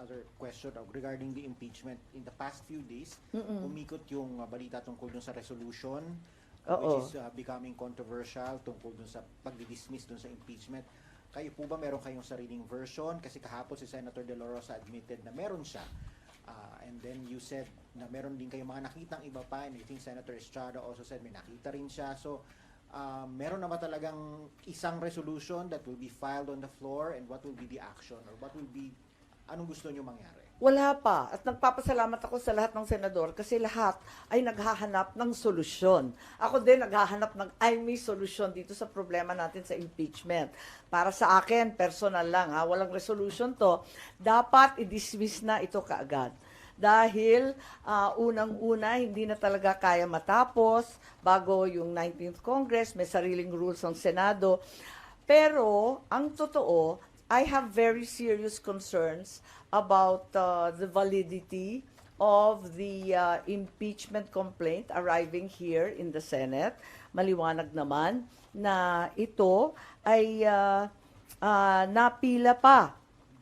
other question regarding the impeachment. In the past few days, umikot yung balita tungkol dun sa resolution, Oo. which is becoming controversial tungkol dun sa pagdi-dismiss dun sa impeachment. Kayo po ba meron kayong sariling version? Kasi kahapon si Senator De La Rosa admitted na meron siya. And then you said na meron din kayong mga nakitang iba pa, and I think Senator Estrada also said may nakita rin siya. So, meron na ba talagang isang resolution that will be filed on the floor, and what will be the action, or what will be, anong gusto nyo mangyari? Wala pa. At nagpapasalamat ako sa lahat ng senador kasi lahat ay naghahanap ng solusyon. Ako din naghahanap ng may solusyon dito sa problema natin sa impeachment. Para sa akin, personal lang, walang resolution to. Dapat i-dismiss na ito kaagad. Dahil unang-una, hindi na talaga kaya matapos bago yung 19th Congress, may sariling rules ang Senado. Pero, ang totoo, I have very serious concerns about the validity of the impeachment complaint arriving here in the Senate. Maliwanag naman na ito ay napila pa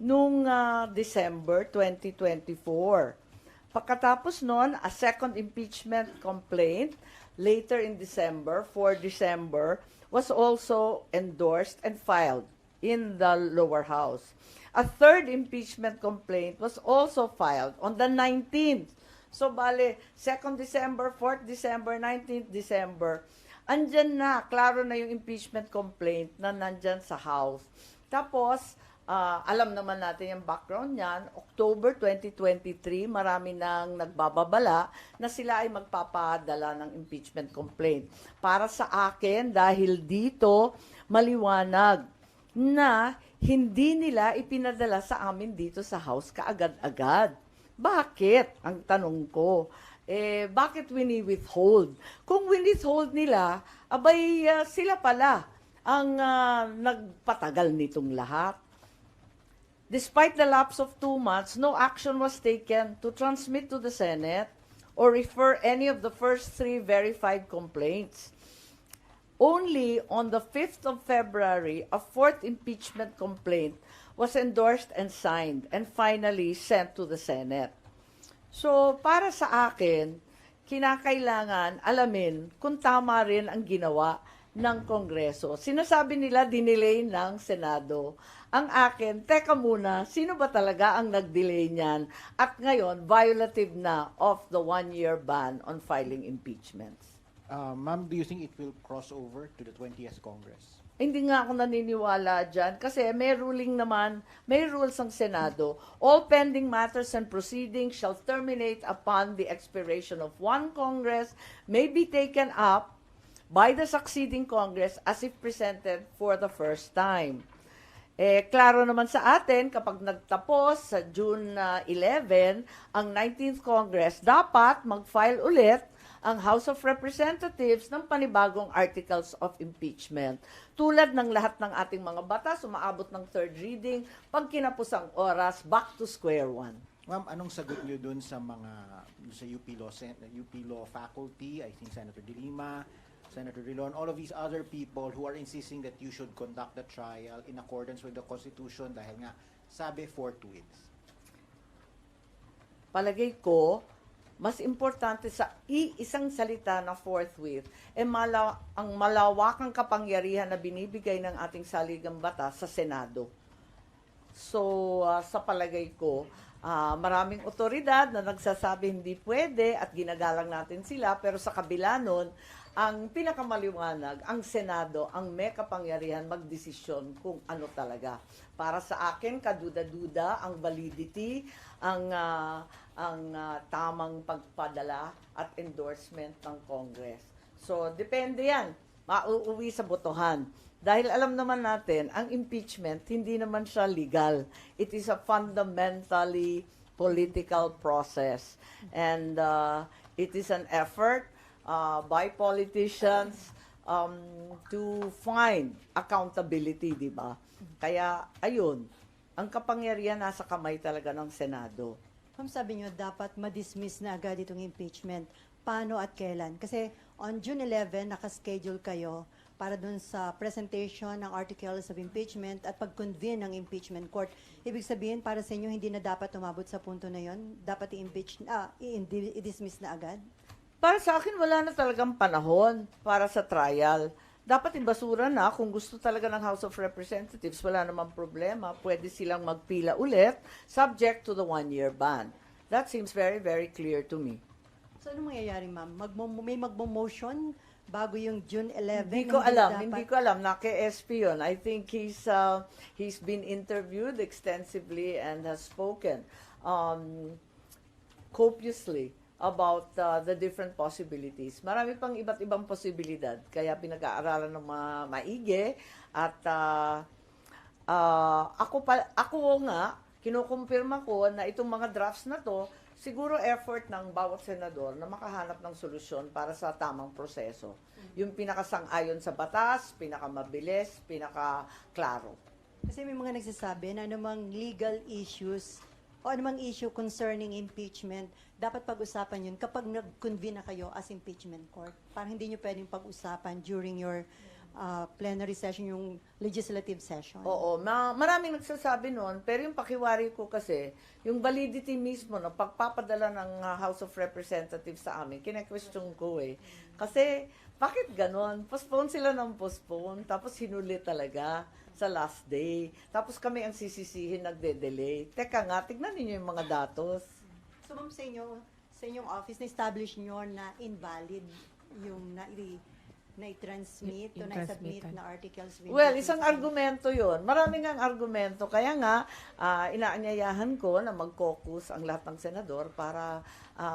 nung December 2024. Pagkatapos nun, a second impeachment complaint later in December, 4 December, was also endorsed and filed in the lower house. A third impeachment complaint was also filed on the 19th. So, bale, 2nd December, 4th December, 19th December, andyan na, klaro na yung impeachment complaint na nandyan sa house. Tapos, alam naman natin yung background niyan, October 2023, marami nang nagbababala na sila ay magpapadala ng impeachment complaint. Para sa akin, dahil dito, maliwanag na hindi nila ipinadala sa amin dito sa house kaagad-agad. Bakit? Ang tanong ko. Bakit wini-withhold? Kung wini-withhold nila, abay sila pala ang nagpatagal nitong lahat. Despite the lapse of 2 months, no action was taken to transmit to the Senate or refer any of the first 3 verified complaints. Only on the 5th of February, a 4th impeachment complaint was endorsed and signed and finally sent to the Senate. So, para sa akin, kinakailangan alamin kung tama rin ang ginawa ng Kongreso. Sinasabi nila dinelay ng Senado. Ang akin, teka muna, sino ba talaga ang nag-delay niyan? At ngayon, violative na of the 1-year ban on filing impeachments. Ma'am, do you think it will cross over to the 20th Congress? Hindi nga ako naniniwala dyan kasi may ruling naman, may rules ang Senado. All pending matters and proceedings shall terminate upon the expiration of 1 Congress, may be taken up by the succeeding Congress as if presented for the first time. Klaro naman sa atin, kapag nagtapos sa June 11, ang 19th Congress, dapat mag-file ulit ang House of Representatives ng panibagong articles of impeachment. Tulad ng lahat ng ating mga batas, umaabot ng third reading, pag kinapos ang oras, back to square one. Ma'am, anong sagot niyo dun sa mga sa UP Law faculty, I think Senator De Lima, Senator Drilon, all of these other people who are insisting that you should conduct the trial in accordance with the Constitution dahil nga sabi forthwith? Palagay ko, mas importante sa iisang salita na forthwith, ang malawakang kapangyarihan na binibigay ng ating saligang batas sa Senado. So, sa palagay ko, maraming otoridad na nagsasabi hindi pwede at ginagalang natin sila, pero sa kabila nun, ang pinakamaliwanag, ang Senado, ang may kapangyarihan magdesisyon kung ano talaga. Para sa akin, kaduda-duda ang validity, ang tamang pagpadala at endorsement ng Congress. So, depende yan. Mauuwi sa botohan. Dahil alam naman natin, ang impeachment, hindi naman siya legal. It is a fundamentally political process. And it is an effort by politicians to find accountability, di ba? Kaya, ayun, ang kapangyarihan nasa kamay talaga ng Senado. Ma'am, sabi nyo, dapat ma-dismiss na agad itong impeachment. Paano at kailan? Kasi on June 11, nakaschedule kayo para dun sa presentation ng articles of impeachment at pag-convene ng impeachment court. Ibig sabihin, para sa inyo, hindi na dapat umabot sa punto na yon? Dapat i-dismiss na agad? Para sa akin, wala na talagang panahon para sa trial. Dapat ibasura na kung gusto talaga ng House of Representatives, wala namang problema. Pwede silang magpila ulit, subject to the 1-year ban. That seems very, very clear to me. So, ano mangyayari, ma'am? May magmo-motion bago yung June 11? Hindi ko na alam, dapat- hindi ko alam. Naka-SP yun. I think he's been interviewed extensively and has spoken copiously about the different possibilities. Marami pang iba't ibang posibilidad. Kaya pinag-aaralan ng maigi. At ako nga, kinukumpirma ko na itong mga drafts na to, siguro effort ng bawat senador na makahanap ng solusyon para sa tamang proseso. Yung pinakasang-ayon sa batas, pinakamabilis, pinakaklaro. Kasi may mga nagsasabi na anumang legal issues o anumang issue concerning impeachment, dapat pag-usapan yun kapag nag-convene na kayo as impeachment court. Parang hindi nyo pwedeng pag-usapan during your plenary session, yung legislative session. Oo, maraming nagsasabi noon, pero yung pakiwari ko kasi, yung validity mismo na pagpapadala ng House of Representatives sa amin, kine-question ko eh. Kasi, bakit ganon? Postpone sila ng postpone, tapos hinuli talaga sa last day. Tapos kami ang sisisihin, nagde-delay. Teka nga, tignan ninyo yung mga datos. So, ma'am, sa inyong office, na-establish nyo na invalid yung na-transmit o na-submit na articles of Well, impeachment isang sa inyo? argumento yon. Maraming ang argumento. Kaya nga, inaanyayahan ko na mag-caucus ang lahat ng senador para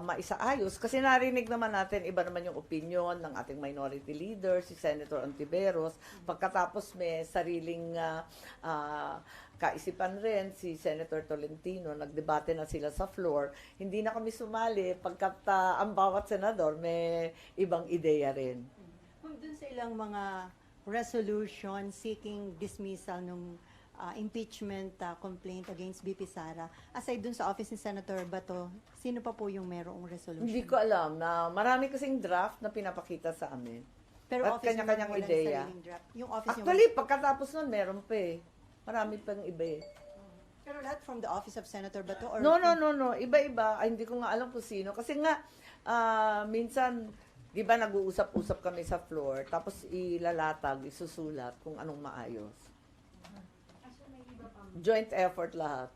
maisaayos. Kasi narinig naman natin, iba naman yung opinion ng ating minority leader, si Senator Ontiveros. Pagkatapos may sariling kaisipan rin si Senator Tolentino, nagdebate na sila sa floor. Hindi na kami sumali pagkat ang bawat senador may ibang ideya rin. Dun sa ilang mga resolution seeking dismissal ng impeachment complaint against BP Sara, aside dun sa office ni Senator Bato, sino pa po yung merong resolution? Hindi ko alam na marami kasing draft na pinapakita sa amin. Pero at office kanya-kanyang nyo walang ideya. sariling draft. Yung office nyo Actually, pagkatapos nun, meron pa eh. Marami pang iba eh. pero lahat from the office of Senator Bato? Or No. Iba-iba. Ay, hindi ko nga alam kung sino. Kasi nga, minsan, di ba nag-uusap-usap kami sa floor, tapos ilalatag, isusulat kung anong maayos. Joint effort lahat.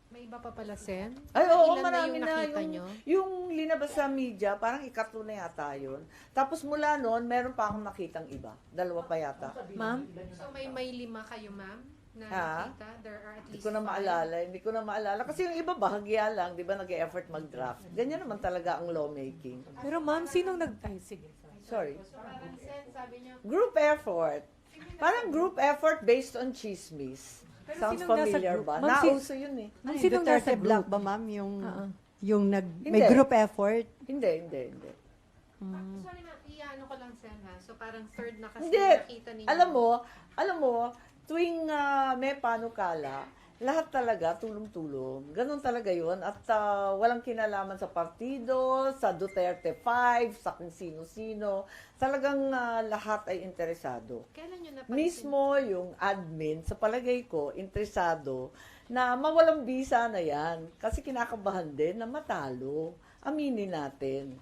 May iba pa pala, Sen? Ay, oo, Ilan marami yung na. nakita nyo? Yung linabas sa media, parang ikatlo na yata yun. Tapos mula noon, meron pa akong nakitang iba. Dalawa pa yata. Ma'am? So may 5 kayo, ma'am, na Ha? nakita? There are at Hindi least ko na 5. maalala. Hindi ko na maalala. Kasi yung iba bahagya lang, di ba, nag-e-effort mag-draft. Ganyan naman talaga ang lawmaking. Pero ma'am, sinong Ay, sige. Sorry. So parang, Sen, sabi niyo, Group effort. Parang group effort based on chismis. Pero Sounds sinong nasa familiar group? ba? Ma'am, Nauso yun eh. Ano, Sinong yung Duterte nasa group? Black ba, ma'am? Yung Hindi. may group effort? Hindi. sorry ma'am, iano ko lang, Sen, ha? So parang third na kasi Hindi. nakita ninyo. Alam mo, tuwing may panukala, lahat talaga tulong-tulong. Ganon talaga yun. At walang kinalaman sa partido, sa Duterte 5, sa kung sino-sino. Talagang lahat ay interesado. Kailan nyo napansin? Mismo yung admin, sa palagay ko, interesado na mawalang bisa na yan. Kasi kinakabahan din na matalo. Aminin natin.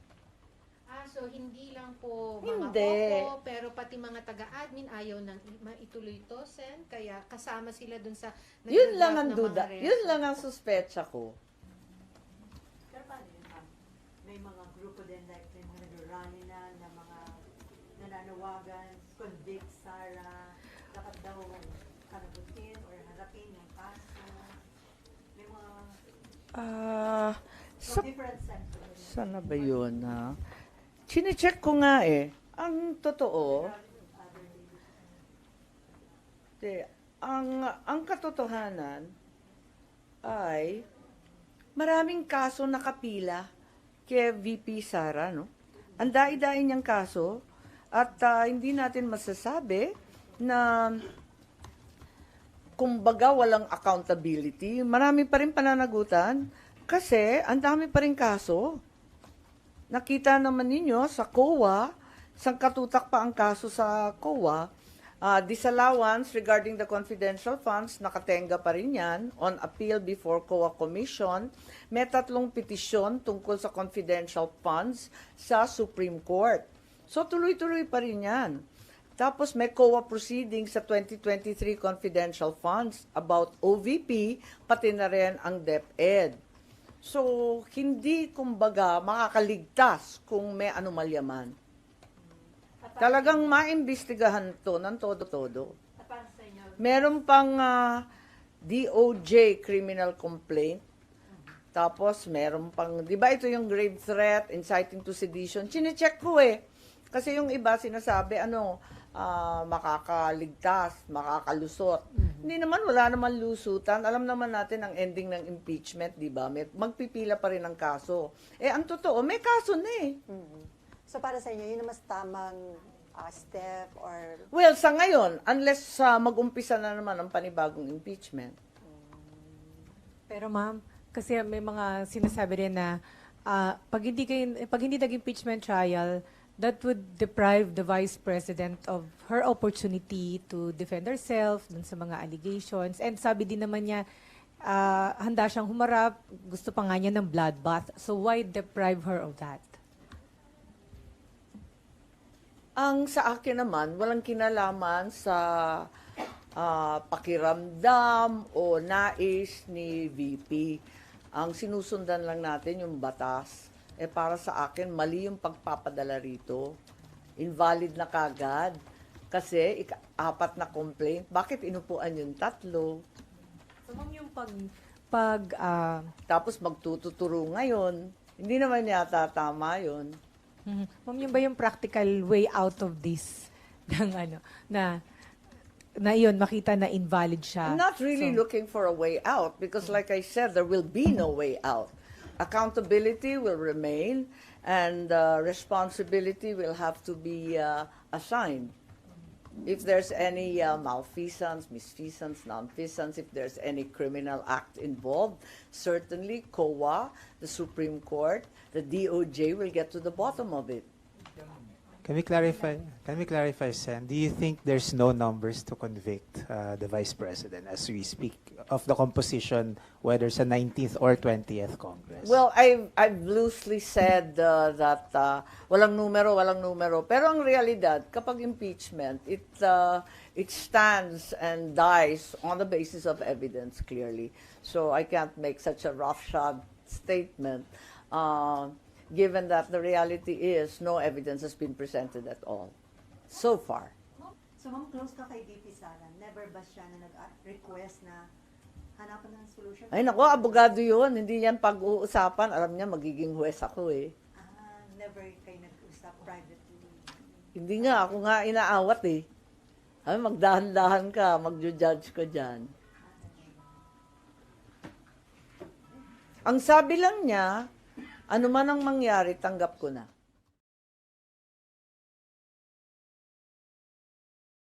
So hindi lang po Hindi. mga opo, pero pati mga taga-admin ayaw nang maituloy to, Sen. Kaya kasama sila dun sa Yun lang ang nagda-draft ng duda. mga Yun lang ang suspecha ko. Pero paano yun, ma'am? May mga grupo din, like may mga nag-rally na mga nananawagan, convict Sara, dapat daw kanagutin or harapin yung kaso. May mga from different sectors. Sana ba yun, ha? Chine-check ko nga eh. Ang totoo, ang katotohanan ay maraming kaso nakapila kay VP Sara, no? Ang dai-dai niyang kaso at hindi natin masasabi na kumbaga walang accountability. Marami pa rin pananagutan kasi ang dami pa rin kaso. Nakita naman ninyo sa COA sangkatutak pa ang kaso sa COA. Disallowance regarding the confidential funds, nakatenga pa rin yan on appeal before COA Commission. May 3 petisyon tungkol sa confidential funds sa Supreme Court. So tuloy-tuloy pa rin yan. Tapos may COA proceedings sa 2023 confidential funds about OVP, pati na rin ang DepEd. So, hindi kumbaga makakaligtas kung may anomalya man. Talagang maimbestigahan to ng todo-todo. Meron pang DOJ criminal complaint. Tapos meron pang, di ba ito yung grave threat, inciting to sedition? Chinecheck ko eh. Kasi yung iba sinasabi, makakaligtas, makakalusot. Hindi naman, wala naman lusutan. Alam naman natin ang ending ng impeachment, di ba? Magpipila pa rin ang kaso. Ang totoo, may kaso na eh. So para sa inyo, yun ang mas tamang step or... Well, sa ngayon, unless mag-umpisa na naman ang panibagong impeachment. Pero ma'am, kasi may mga sinasabi rin na pag hindi nag-impeachment trial, that would deprive the Vice President of her opportunity to defend herself dun sa mga allegations. And sabi din naman niya, handa siyang humarap, gusto pa nga niya ng bloodbath. So why deprive her of that? Ang sa akin naman, walang kinalaman sa pakiramdam o nais ni VP. Ang sinusundan lang natin yung batas. Para sa akin, mali yung pagpapadala rito. Invalid na kagad. Kasi 4 na complaint. Bakit inupuan yung 3? So ma'am, yung Tapos magtututuro ngayon. Hindi naman yata tama yun. Ma'am, yun ba yung practical way out of this? Na yun, makita na invalid siya. I'm not really So, looking for a way out because like I said, there will be no way out. Accountability will remain and responsibility will have to be assigned. If there's any malfeasance, misfeasance, nonfeasance, if there's any criminal act involved, certainly COA, the Supreme Court, the DOJ will get to the bottom of it. Can we clarify, Sen? Do you think there's no numbers to convict the Vice President as we speak of the composition, whether sa 19th or 20th Congress? Well, I've loosely said that walang numero. Pero ang realidad, kapag impeachment, it stands and dies on the basis of evidence, clearly. So I can't make such a roughshod statement, given that the reality is no evidence has been presented at all, so far. So ma'am, close ka kay VP Sara. Never ba siya na nag-request na hanapan ng solution? Ay nako, abogado yun. Hindi yan pag-uusapan. Alam niya, magiging huwes ako eh. Never kayo nag-usap privately. Hindi nga, ako nga inaawat eh. Ay, magdahan-dahan ka, mag-judge ka dyan. Ang sabi lang niya, ano man ang mangyari, tanggap ko na.